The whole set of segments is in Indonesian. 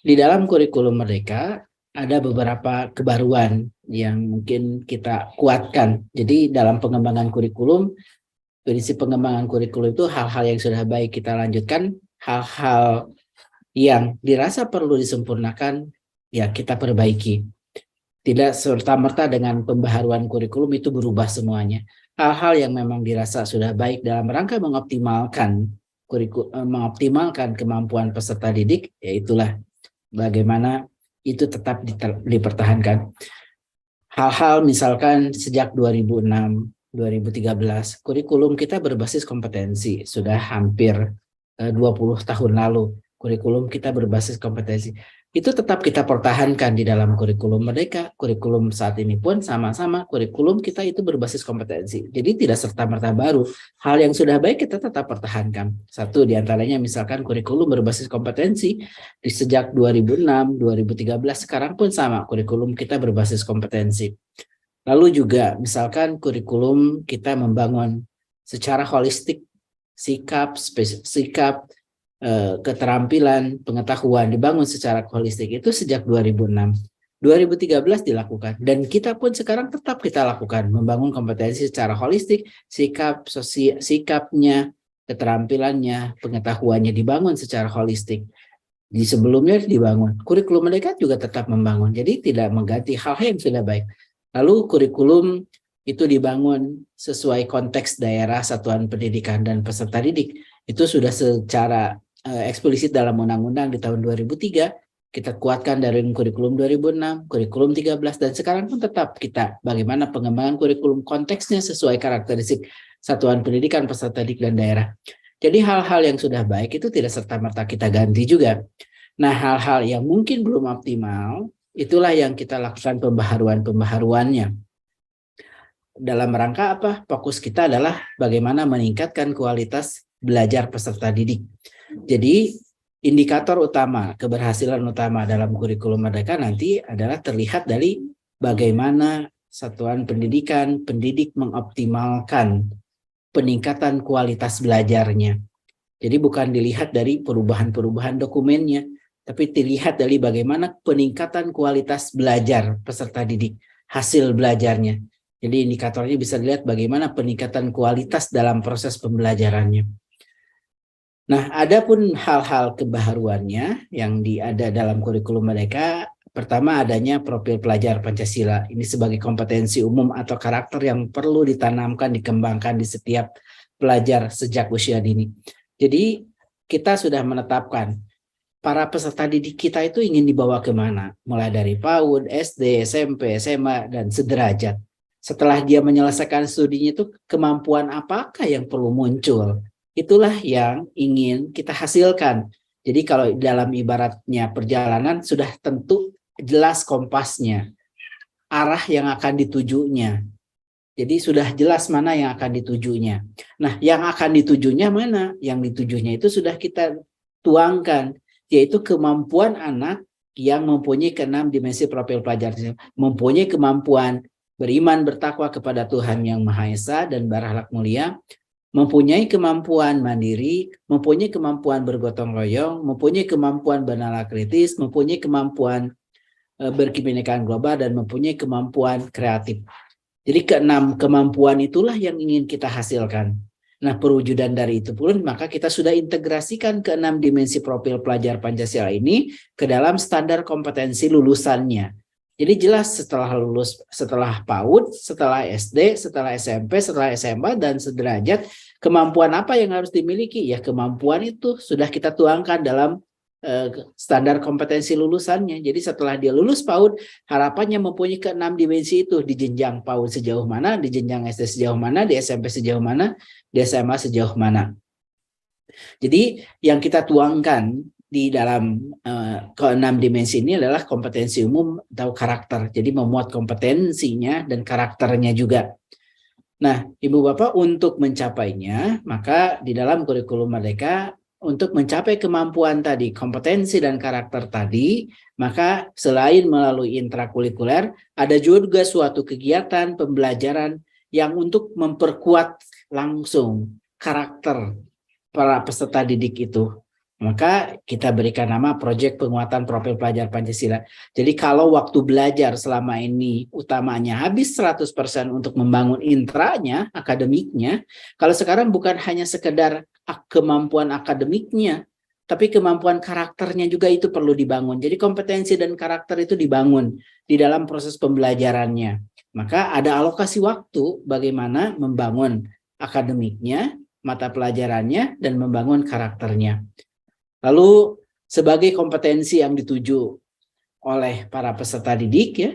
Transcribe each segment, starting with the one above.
Di dalam kurikulum Merdeka ada beberapa kebaruan yang mungkin kita kuatkan. Jadi dalam pengembangan kurikulum, prinsip pengembangan kurikulum itu hal-hal yang sudah baik kita lanjutkan, hal-hal yang dirasa perlu disempurnakan, ya kita perbaiki. Tidak serta-merta dengan pembaharuan kurikulum itu berubah semuanya. Hal-hal yang memang dirasa sudah baik dalam rangka mengoptimalkan kemampuan peserta didik, yaitulah bagaimana itu tetap dipertahankan. Hal-hal misalkan sejak 2006, 2013, kurikulum kita berbasis kompetensi. Sudah hampir 20 tahun lalu, kurikulum kita berbasis kompetensi. Itu tetap kita pertahankan di dalam kurikulum Merdeka. Kurikulum saat ini pun sama-sama kurikulum kita itu berbasis kompetensi. Jadi tidak serta-merta baru. Hal yang sudah baik kita tetap pertahankan. Satu diantaranya misalkan kurikulum berbasis kompetensi. Di sejak 2006, 2013, sekarang pun sama. Kurikulum kita berbasis kompetensi. Lalu juga misalkan kurikulum kita membangun secara holistik sikap, keterampilan, pengetahuan dibangun secara holistik itu sejak 2006. 2013 dilakukan dan kita pun sekarang tetap kita lakukan membangun kompetensi secara holistik, sikapnya, keterampilannya, pengetahuannya dibangun secara holistik. Di sebelumnya dibangun. Kurikulum mereka juga tetap membangun. Jadi tidak mengganti hal-hal yang sudah baik. Lalu kurikulum itu dibangun sesuai konteks daerah, satuan pendidikan, dan peserta didik. Itu sudah secara eksplisit dalam undang-undang di tahun 2003. Kita kuatkan dari kurikulum 2006, kurikulum 13, dan sekarang pun tetap kita bagaimana pengembangan kurikulum konteksnya sesuai karakteristik satuan pendidikan, peserta didik, dan daerah. Jadi hal-hal yang sudah baik itu tidak serta-merta kita ganti juga. Nah, hal-hal yang mungkin belum optimal, itulah yang kita lakukan pembaharuannya. Dalam rangka apa? Fokus kita adalah bagaimana meningkatkan kualitas belajar peserta didik. Jadi, indikator utama, keberhasilan utama dalam kurikulum Merdeka nanti adalah terlihat dari bagaimana satuan pendidikan, pendidik mengoptimalkan peningkatan kualitas belajarnya. Jadi bukan dilihat dari perubahan-perubahan dokumennya, tapi dilihat dari bagaimana peningkatan kualitas belajar peserta didik, hasil belajarnya. Jadi indikatornya bisa dilihat bagaimana peningkatan kualitas dalam proses pembelajarannya. Nah, ada pun hal-hal kebaharuannya yang ada dalam kurikulum mereka. Pertama, adanya profil pelajar Pancasila. Ini sebagai kompetensi umum atau karakter yang perlu ditanamkan, dikembangkan di setiap pelajar sejak usia dini. Jadi, kita sudah menetapkan para peserta didik kita itu ingin dibawa kemana. Mulai dari PAUD, SD, SMP, SMA, dan sederajat. Setelah dia menyelesaikan studinya itu, kemampuan apakah yang perlu muncul? Itulah yang ingin kita hasilkan. Jadi kalau dalam ibaratnya perjalanan sudah tentu jelas kompasnya, arah yang akan ditujunya. Jadi sudah jelas mana yang akan ditujunya. Nah, yang akan ditujunya mana? Yang ditujunya itu sudah kita tuangkan, yaitu kemampuan anak yang mempunyai keenam dimensi profil pelajar, mempunyai kemampuan beriman bertakwa kepada Tuhan Yang Maha Esa dan berakhlak mulia, mempunyai kemampuan mandiri, mempunyai kemampuan bergotong royong, mempunyai kemampuan bernalar kritis, mempunyai kemampuan berkebinekaan global, dan mempunyai kemampuan kreatif. Jadi keenam kemampuan itulah yang ingin kita hasilkan. Nah, perwujudan dari itu pun maka kita sudah integrasikan keenam dimensi profil pelajar Pancasila ini ke dalam standar kompetensi lulusannya. Jadi jelas setelah PAUD, setelah SD, setelah SMP, setelah SMA, dan sederajat, kemampuan apa yang harus dimiliki? Ya kemampuan itu sudah kita tuangkan dalam standar kompetensi lulusannya. Jadi setelah dia lulus PAUD, harapannya mempunyai keenam dimensi itu di jenjang PAUD sejauh mana, di jenjang SD sejauh mana, di SMP sejauh mana, di SMA sejauh mana. Jadi yang kita tuangkan di dalam keenam dimensi ini adalah kompetensi umum atau karakter. Jadi memuat kompetensinya dan karakternya juga. Nah, Ibu Bapak, untuk mencapainya, maka di dalam kurikulum Merdeka untuk mencapai kemampuan tadi, kompetensi dan karakter tadi, maka selain melalui intrakurikuler, ada juga suatu kegiatan pembelajaran yang untuk memperkuat langsung karakter para peserta didik itu. Maka kita berikan nama Proyek Penguatan Profil Pelajar Pancasila. Jadi kalau waktu belajar selama ini utamanya habis 100% untuk membangun intranya, akademiknya, kalau sekarang bukan hanya sekedar kemampuan akademiknya, tapi kemampuan karakternya juga itu perlu dibangun. Jadi kompetensi dan karakter itu dibangun di dalam proses pembelajarannya. Maka ada alokasi waktu bagaimana membangun akademiknya, mata pelajarannya, dan membangun karakternya. Lalu sebagai kompetensi yang dituju oleh para peserta didik ya,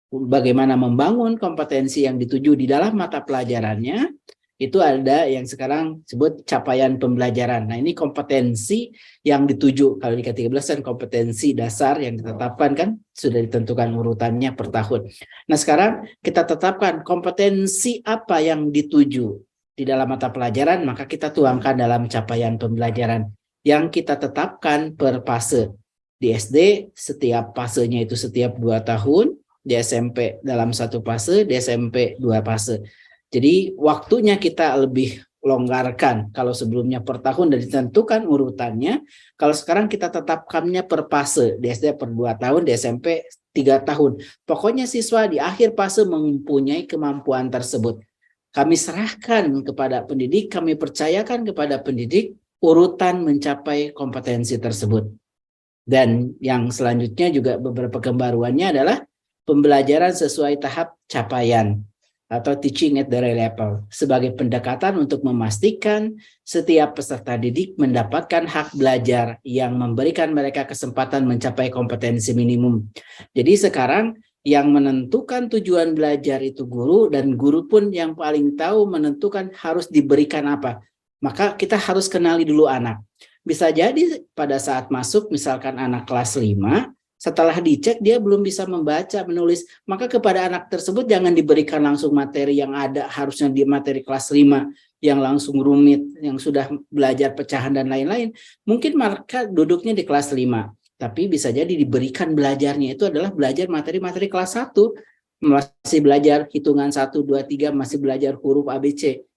bagaimana membangun kompetensi yang dituju di dalam mata pelajarannya, itu ada yang sekarang sebut capaian pembelajaran. Nah, ini kompetensi yang dituju. Kalau di K13 kan kompetensi dasar yang ditetapkan kan sudah ditentukan urutannya per tahun. Nah, sekarang kita tetapkan kompetensi apa yang dituju di dalam mata pelajaran, maka kita tuangkan dalam capaian pembelajaran yang kita tetapkan per fase. Di SD setiap fasenya itu setiap 2 tahun, di SMP dalam 1 fase, di SMP 2 fase. Jadi waktunya kita lebih longgarkan. Kalau sebelumnya per tahun dan ditentukan urutannya, kalau sekarang kita tetapkannya per fase. Di SD per 2 tahun, di SMP 3 tahun. Pokoknya siswa di akhir fase mempunyai kemampuan tersebut. Kami serahkan kepada pendidik, kami percayakan kepada pendidik urutan mencapai kompetensi tersebut. Dan yang selanjutnya juga beberapa pembaruannya adalah pembelajaran sesuai tahap capaian atau teaching at the right level sebagai pendekatan untuk memastikan setiap peserta didik mendapatkan hak belajar yang memberikan mereka kesempatan mencapai kompetensi minimum. Jadi sekarang yang menentukan tujuan belajar itu guru, dan guru pun yang paling tahu menentukan harus diberikan apa. Maka kita harus kenali dulu anak. Bisa jadi pada saat masuk misalkan anak kelas 5, setelah dicek dia belum bisa membaca, menulis, maka kepada anak tersebut jangan diberikan langsung materi yang ada, harusnya di materi kelas 5 yang langsung rumit, yang sudah belajar pecahan dan lain-lain. Mungkin mereka duduknya di kelas 5, tapi bisa jadi diberikan belajarnya itu adalah belajar materi-materi kelas 1, masih belajar hitungan 1, 2, 3, masih belajar huruf ABC.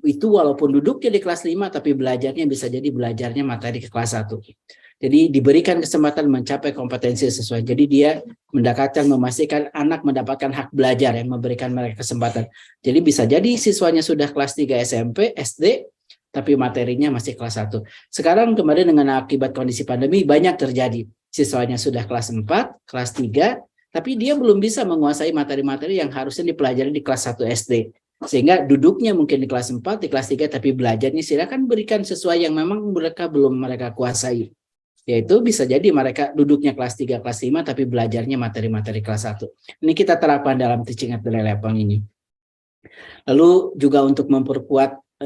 Itu walaupun duduknya di kelas 5, tapi belajarnya bisa jadi belajarnya materi ke kelas 1. Jadi diberikan kesempatan mencapai kompetensi sesuai. Jadi dia mendekatkan, memastikan anak mendapatkan hak belajar yang memberikan mereka kesempatan. Jadi bisa jadi siswanya sudah kelas 3 SMP, SD, tapi materinya masih kelas 1. Sekarang kemarin dengan akibat kondisi pandemi banyak terjadi. Siswanya sudah kelas 4, kelas 3, tapi dia belum bisa menguasai materi-materi yang harusnya dipelajari di kelas 1 SD. Sehingga duduknya mungkin di kelas 4, di kelas 3, tapi belajarnya silakan berikan sesuai yang memang mereka belum mereka kuasai. Yaitu bisa jadi mereka duduknya kelas 3, kelas 5, tapi belajarnya materi-materi kelas 1. Ini kita terapkan dalam teaching at the right level ini. Lalu juga untuk memperkuat,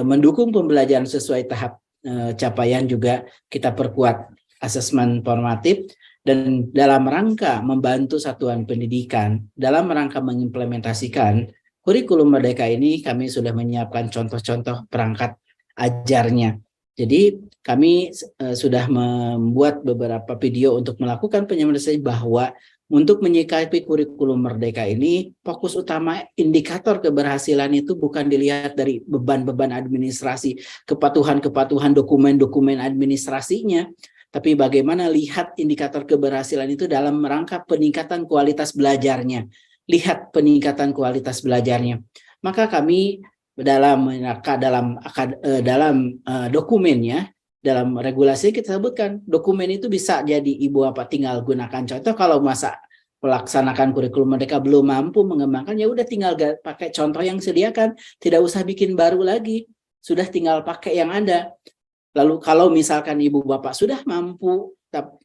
mendukung pembelajaran sesuai tahap capaian juga kita perkuat asesmen formatif, dan dalam rangka membantu satuan pendidikan, dalam rangka mengimplementasikan kurikulum Merdeka ini kami sudah menyiapkan contoh-contoh perangkat ajarnya. Jadi kami sudah membuat beberapa video untuk melakukan penyampaian bahwa untuk menyikapi kurikulum Merdeka ini, fokus utama indikator keberhasilan itu bukan dilihat dari beban-beban administrasi, kepatuhan-kepatuhan dokumen-dokumen administrasinya, tapi bagaimana lihat indikator keberhasilan itu dalam rangka peningkatan kualitas belajarnya. Lihat peningkatan kualitas belajarnya. Maka kami dalam dokumennya, dalam regulasi kita sebutkan dokumen itu bisa jadi ibu bapak tinggal gunakan contoh. Kalau masa melaksanakan kurikulum Merdeka belum mampu mengembangkan, ya udah tinggal pakai contoh yang sediakan, tidak usah bikin baru lagi, sudah tinggal pakai yang ada. Lalu kalau misalkan ibu bapak sudah mampu,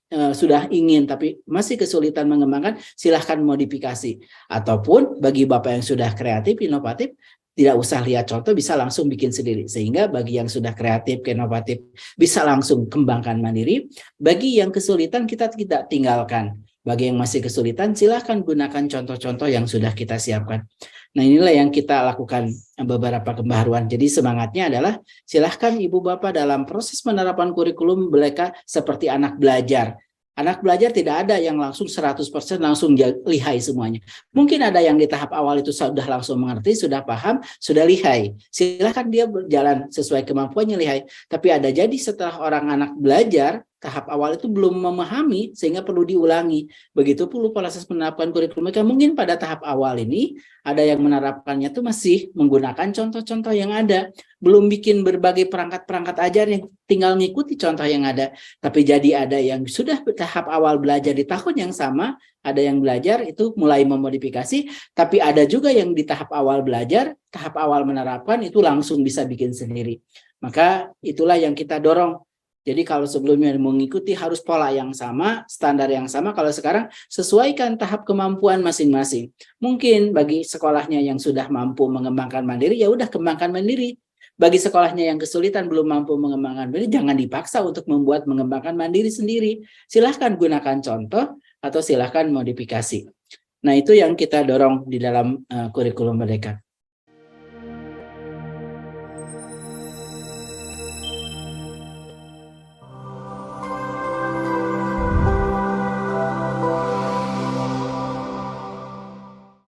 sudah ingin tapi masih kesulitan mengembangkan, silahkan modifikasi. Ataupun bagi bapak yang sudah kreatif, inovatif, tidak usah lihat contoh, bisa langsung bikin sendiri. Sehingga bagi yang sudah kreatif, inovatif, bisa langsung kembangkan mandiri. Bagi yang kesulitan, kita tidak tinggalkan. Bagi yang masih kesulitan, silahkan gunakan contoh-contoh yang sudah kita siapkan. Nah, inilah yang kita lakukan beberapa pembaharuan. Jadi semangatnya adalah silahkan ibu bapak dalam proses penerapan kurikulum mereka seperti anak belajar. Anak belajar tidak ada yang langsung 100% langsung lihai semuanya. Mungkin ada yang di tahap awal itu sudah langsung mengerti, sudah paham, sudah lihai. Silakan dia berjalan sesuai kemampuannya lihai. Tapi ada jadi setelah orang anak belajar, tahap awal itu belum memahami sehingga perlu diulangi. Begitu pula proses penerapan kurikulum mereka. Mungkin pada tahap awal ini ada yang menerapkannya itu masih menggunakan contoh-contoh yang ada. Belum bikin berbagai perangkat-perangkat ajar yang tinggal mengikuti contoh yang ada. Tapi jadi ada yang sudah tahap awal belajar di tahun yang sama, ada yang belajar itu mulai memodifikasi, tapi ada juga yang di tahap awal belajar, tahap awal menerapkan itu langsung bisa bikin sendiri. Maka itulah yang kita dorong. Jadi kalau sebelumnya mengikuti harus pola yang sama, standar yang sama, kalau sekarang sesuaikan tahap kemampuan masing-masing. Mungkin bagi sekolahnya yang sudah mampu mengembangkan mandiri, ya udah kembangkan mandiri. Bagi sekolahnya yang kesulitan belum mampu mengembangkan mandiri, jangan dipaksa untuk mengembangkan mandiri sendiri. Silahkan gunakan contoh atau silahkan modifikasi. Nah, itu yang kita dorong di dalam kurikulum Merdeka.